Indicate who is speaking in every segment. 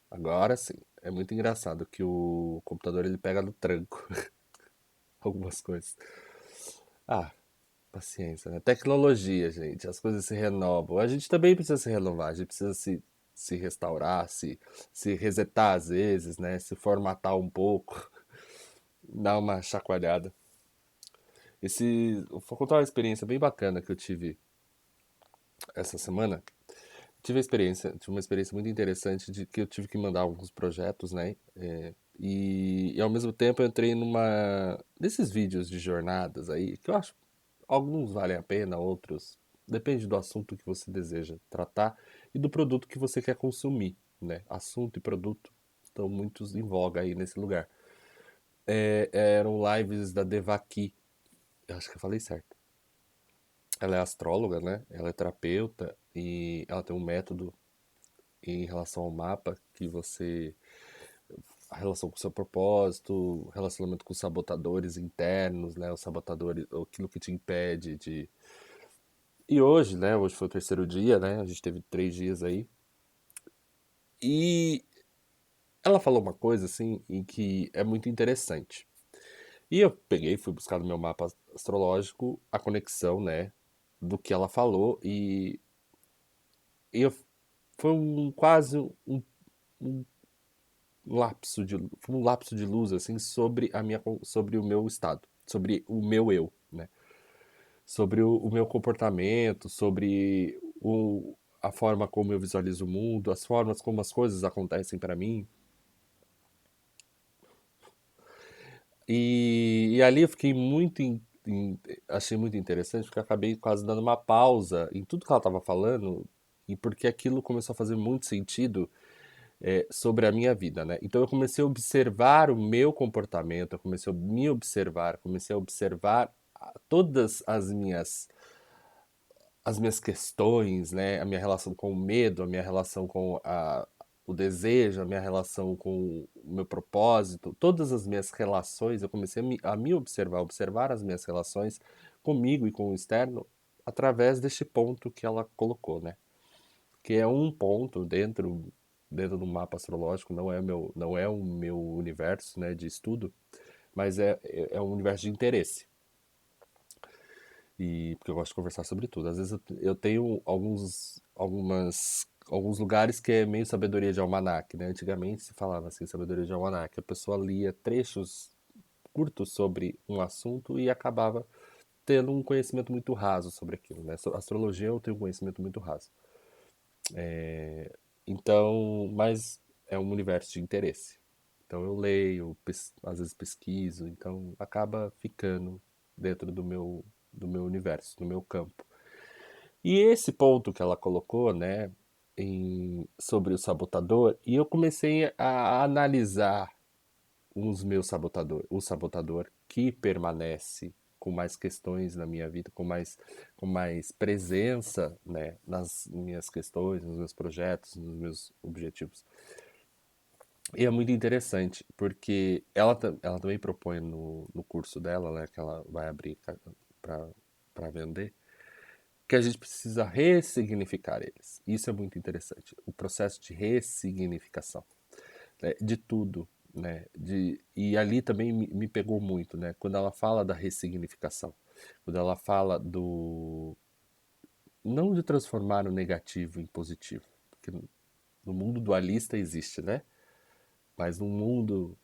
Speaker 1: Agora sim. É muito engraçado que o computador ele pega no tranco algumas coisas. Ah, paciência, né? Tecnologia, gente. As coisas se renovam. A gente também precisa se renovar. A gente precisa se restaurar, se resetar às vezes, né? Se formatar um pouco, dar uma chacoalhada. Vou contar uma experiência bem bacana que eu tive essa semana. Tive uma experiência muito interessante de que eu tive que mandar alguns projetos, né? E ao mesmo tempo eu entrei desses vídeos de jornadas aí, que eu acho alguns valem a pena, outros depende do assunto que você deseja tratar e do produto que você quer consumir, né? Assunto e produto estão muitos em voga aí nesse lugar. Eram lives da Devaki, eu acho que eu falei certo. Ela é astróloga, né? Ela é terapeuta e ela tem um método em relação ao mapa que você a relação com o seu propósito, relacionamento com os sabotadores internos, né? Os sabotadores, aquilo que te impede de. E hoje, né? Hoje foi o terceiro dia, né? A gente teve 3 dias aí. E ela falou uma coisa assim em que é muito interessante. E eu peguei, fui buscar no meu mapa astrológico a conexão, né? Do que ela falou e foi quase um foi um lapso de luz assim sobre sobre o meu estado, sobre o meu eu, né? Sobre o meu comportamento, sobre a forma como eu visualizo o mundo, as formas como as coisas acontecem para mim. E ali eu fiquei achei muito interessante porque eu acabei quase dando uma pausa em tudo que ela estava falando e porque aquilo começou a fazer muito sentido sobre a minha vida, né? Então eu comecei a observar o meu comportamento, eu comecei a me observar, comecei a observar todas as minhas questões, né? A minha relação com o medo, a minha relação com o desejo, a minha relação com o meu propósito, todas as minhas relações, eu comecei a me observar, observar as minhas relações comigo e com o externo através deste ponto que ela colocou, né? Que é um ponto dentro do mapa astrológico, não é o meu universo, né, de estudo, mas é um universo de interesse. E porque eu gosto de conversar sobre tudo. Às vezes eu tenho alguns lugares que é meio sabedoria de almanaque, né? Antigamente se falava assim, sabedoria de almanaque. A pessoa lia trechos curtos sobre um assunto e acabava tendo um conhecimento muito raso sobre aquilo, né? Astrologia eu tenho um conhecimento muito raso. Então, mas é um universo de interesse. Então eu leio, às vezes pesquiso, então acaba ficando dentro do meu universo, do meu campo. E esse ponto que ela colocou, né, sobre o sabotador, e eu comecei a analisar o sabotador que permanece com mais questões na minha vida, com mais presença, né, nas minhas questões, nos meus projetos, nos meus objetivos. E é muito interessante, porque ela também propõe no curso dela, né, que ela vai abrir para vender, que a gente precisa ressignificar eles. Isso é muito interessante. O processo de ressignificação, né, de tudo, né? E ali também me pegou muito, né? Quando ela fala da ressignificação, quando ela fala não de transformar o negativo em positivo, porque no mundo dualista existe, né? Mas no mundo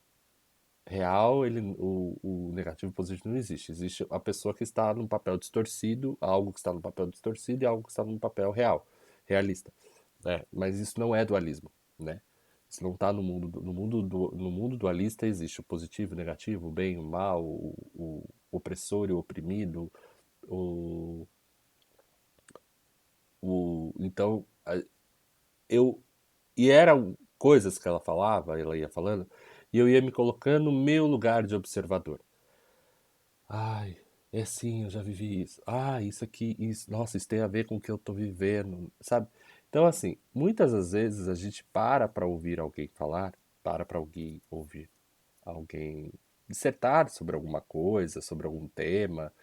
Speaker 1: real, o negativo e o positivo não existe. Existe a pessoa que está num papel distorcido, algo que está no papel distorcido e algo que está num papel real, realista. Mas isso não é dualismo, né? Isso não está no mundo, no mundo dualista existe o positivo e o negativo, o bem e o mal, o opressor e o oprimido, o, então eu e eram coisas que ela falava, ela ia falando, e eu ia me colocando no meu lugar de observador. Ai, é assim, eu já vivi isso. Ah, isso aqui, isso, nossa, isso tem a ver com o que eu tô vivendo, sabe? Então, assim, muitas das vezes a gente para ouvir alguém falar, para alguém ouvir alguém dissertar sobre alguma coisa, sobre algum tema.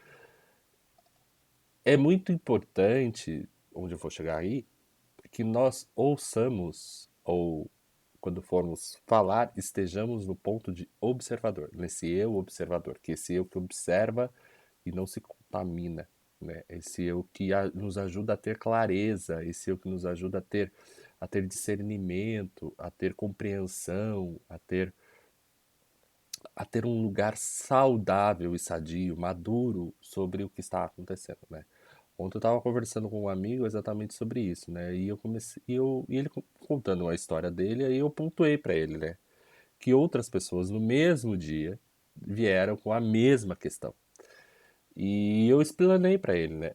Speaker 1: É muito importante, onde eu vou chegar aí, que nós ouçamos ou quando formos falar, estejamos no ponto de observador, nesse eu observador, que esse eu que observa e não se contamina, né? Esse eu que nos ajuda a ter clareza, esse eu que nos ajuda a ter discernimento, a ter compreensão, a ter um lugar saudável e sadio, maduro sobre o que está acontecendo, né? Ontem eu estava conversando com um amigo exatamente sobre isso, né? E eu comecei, e ele contando uma história dele, aí eu pontuei para ele, né? Que outras pessoas no mesmo dia vieram com a mesma questão. E eu explanei para ele, né?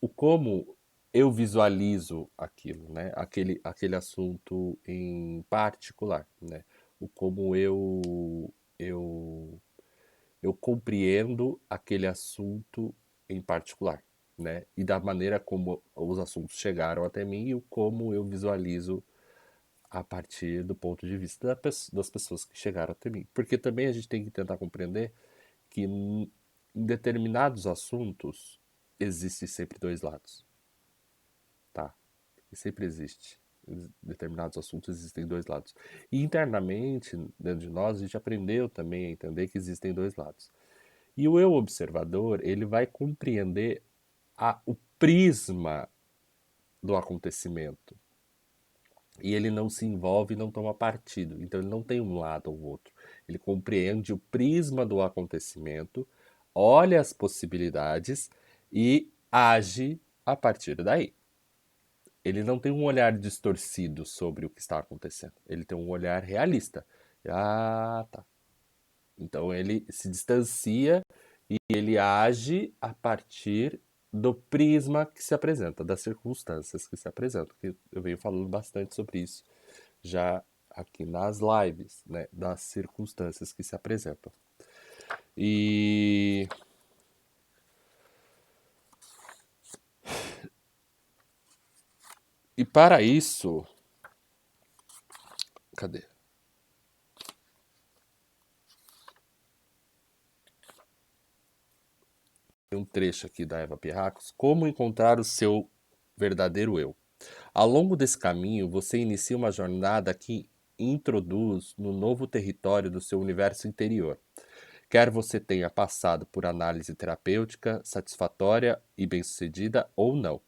Speaker 1: O como eu visualizo aquilo, né? Aquele assunto em particular, né? O como eu eu compreendo aquele assunto em particular, né? E da maneira como os assuntos chegaram até mim e o como eu visualizo a partir do ponto de vista das pessoas que chegaram até mim. Porque também a gente tem que tentar compreender que em determinados assuntos existem sempre dois lados, tá? E sempre existe. Em determinados assuntos existem dois lados. E internamente, dentro de nós, a gente aprendeu também a entender que existem dois lados. E o eu observador, ele vai compreender o prisma do acontecimento. E ele não se envolve e não toma partido. Então ele não tem um lado ou outro. Ele compreende o prisma do acontecimento, olha as possibilidades e age a partir daí. Ele não tem um olhar distorcido sobre o que está acontecendo. Ele tem um olhar realista. Ah, tá. Então ele se distancia e ele age a partir do prisma que se apresenta, das circunstâncias que se apresentam. Que eu venho falando bastante sobre isso já aqui nas lives, né, das circunstâncias que se apresentam. E, e para isso, cadê? Tem um trecho aqui da Eva Pirracos, como encontrar o seu verdadeiro eu. Ao longo desse caminho, você inicia uma jornada que introduz no novo território do seu universo interior. Quer você tenha passado por análise terapêutica satisfatória e bem-sucedida ou não.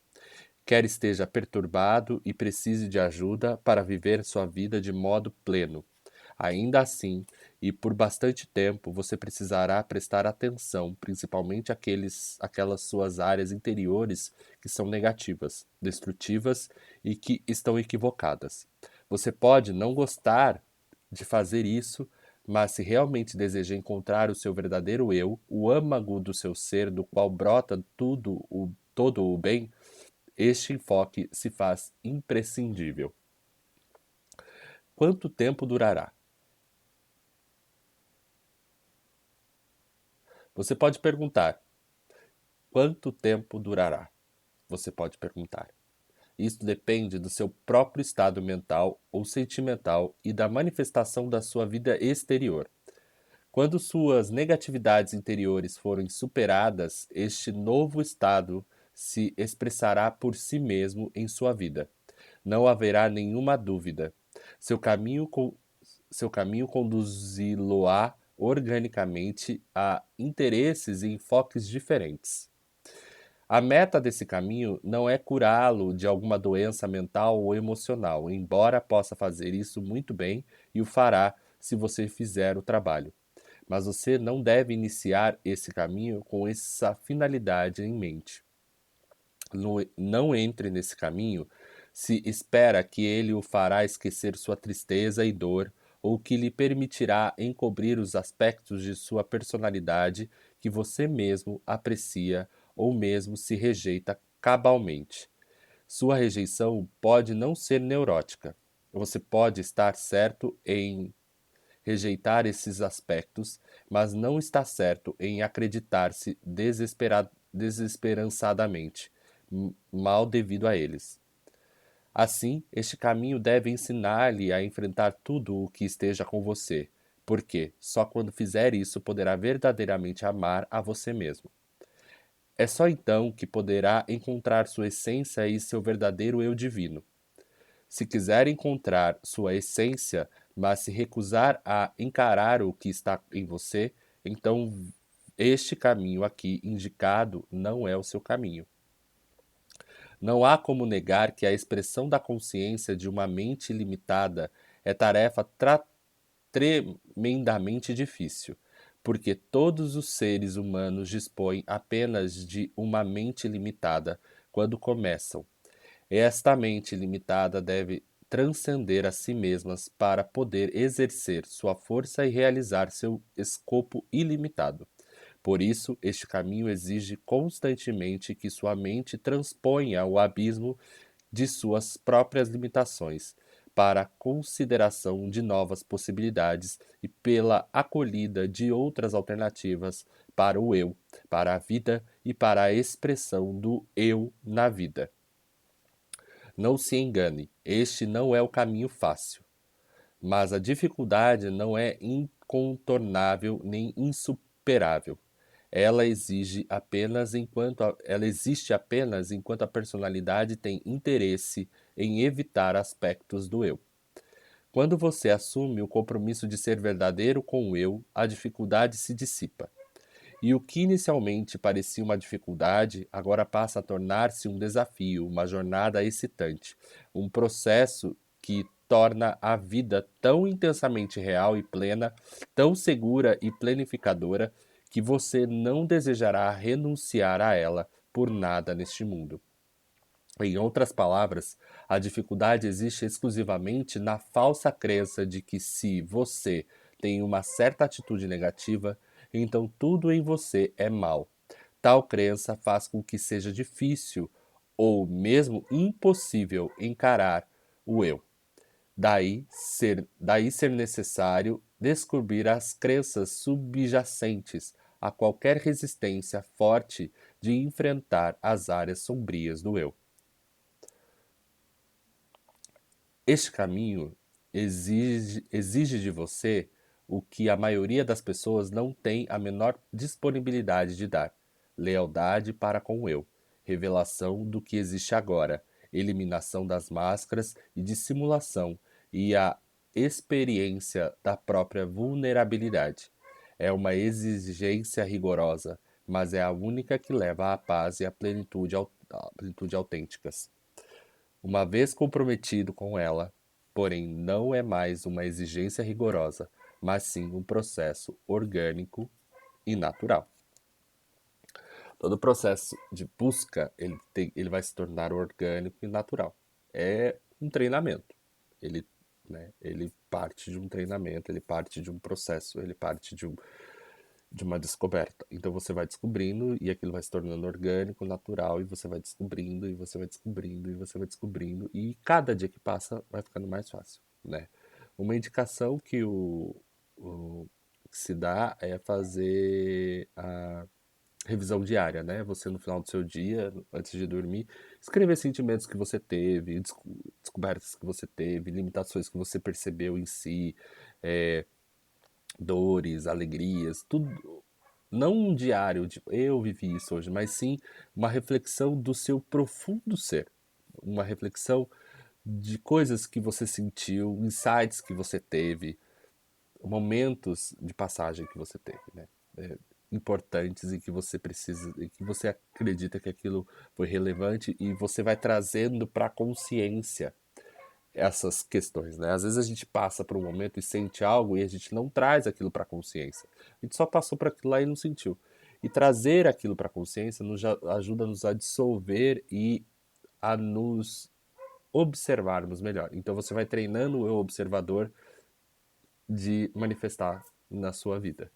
Speaker 1: Quer esteja perturbado e precise de ajuda para viver sua vida de modo pleno. Ainda assim, e por bastante tempo, você precisará prestar atenção, principalmente aquelas suas áreas interiores que são negativas, destrutivas e que estão equivocadas. Você pode não gostar de fazer isso, mas se realmente deseja encontrar o seu verdadeiro eu, o âmago do seu ser, do qual brota todo o bem, este enfoque se faz imprescindível. Quanto tempo durará? Você pode perguntar: quanto tempo durará? Você pode perguntar. Isso depende do seu próprio estado mental ou sentimental e da manifestação da sua vida exterior. Quando suas negatividades interiores forem superadas, este novo estado se expressará por si mesmo em sua vida. Não haverá nenhuma dúvida. Seu caminho, seu caminho conduzi-lo-á organicamente a interesses e enfoques diferentes. A meta desse caminho não é curá-lo de alguma doença mental ou emocional, embora possa fazer isso muito bem e o fará se você fizer o trabalho. Mas você não deve iniciar esse caminho com essa finalidade em mente. Não entre nesse caminho se espera que ele o fará esquecer sua tristeza e dor ou que lhe permitirá encobrir os aspectos de sua personalidade que você mesmo aprecia ou mesmo se rejeita cabalmente. Sua rejeição pode não ser neurótica. Você pode estar certo em rejeitar esses aspectos, mas não está certo em acreditar-se desesperançadamente mal devido a eles. Assim, este caminho deve ensinar-lhe a enfrentar tudo o que esteja com você, porque só quando fizer isso poderá verdadeiramente amar a você mesmo. É só então que poderá encontrar sua essência e seu verdadeiro eu divino. Se quiser encontrar sua essência, mas se recusar a encarar o que está em você, então este caminho aqui indicado não é o seu caminho. Não há como negar que a expressão da consciência de uma mente limitada é tarefa tremendamente difícil, porque todos os seres humanos dispõem apenas de uma mente limitada quando começam. Esta mente limitada deve transcender a si mesmas para poder exercer sua força e realizar seu escopo ilimitado. Por isso, este caminho exige constantemente que sua mente transponha o abismo de suas próprias limitações para a consideração de novas possibilidades e pela acolhida de outras alternativas para o eu, para a vida e para a expressão do eu na vida. Não se engane, este não é o caminho fácil, mas a dificuldade não é incontornável nem insuperável. Ela existe apenas enquanto a personalidade tem interesse em evitar aspectos do eu. Quando você assume o compromisso de ser verdadeiro com o eu, a dificuldade se dissipa. E o que inicialmente parecia uma dificuldade, agora passa a tornar-se um desafio, uma jornada excitante, um processo que torna a vida tão intensamente real e plena, tão segura e planificadora, que você não desejará renunciar a ela por nada neste mundo. Em outras palavras, a dificuldade existe exclusivamente na falsa crença de que se você tem uma certa atitude negativa, então tudo em você é mal. Tal crença faz com que seja difícil ou mesmo impossível encarar o eu. Daí ser necessário descobrir as crenças subjacentes a qualquer resistência forte de enfrentar as áreas sombrias do eu. Este caminho exige de você o que a maioria das pessoas não tem a menor disponibilidade de dar: lealdade para com o eu, revelação do que existe agora, eliminação das máscaras e dissimulação e a experiência da própria vulnerabilidade. É uma exigência rigorosa, mas é a única que leva à paz e à plenitude autênticas. Uma vez comprometido com ela, porém não é mais uma exigência rigorosa, mas sim um processo orgânico e natural. Todo processo de busca, ele vai se tornar orgânico e natural. É um treinamento. Ele, ele parte de um treinamento, ele parte de um processo, ele parte de uma descoberta. Então você vai descobrindo e aquilo vai se tornando orgânico, natural, e você vai descobrindo, e você vai descobrindo, e você vai descobrindo, e cada dia que passa vai ficando mais fácil, né? Uma indicação que se dá é fazer a revisão diária, né? Você no final do seu dia, antes de dormir, escrever sentimentos que você teve, descobertas que você teve, limitações que você percebeu em si, é, dores, alegrias, tudo. Não um diário, tipo, eu vivi isso hoje, mas sim uma reflexão do seu profundo ser. Uma reflexão de coisas que você sentiu, insights que você teve, momentos de passagem que você teve, né? Importantes e que você precisa, e que você acredita que aquilo foi relevante e você vai trazendo para a consciência essas questões, né? Às vezes a gente passa por um momento e sente algo e a gente não traz aquilo para a consciência. A gente só passou por aquilo lá e não sentiu. E trazer aquilo para a consciência ajuda-nos a dissolver e a nos observarmos melhor. Então você vai treinando o eu observador de manifestar na sua vida.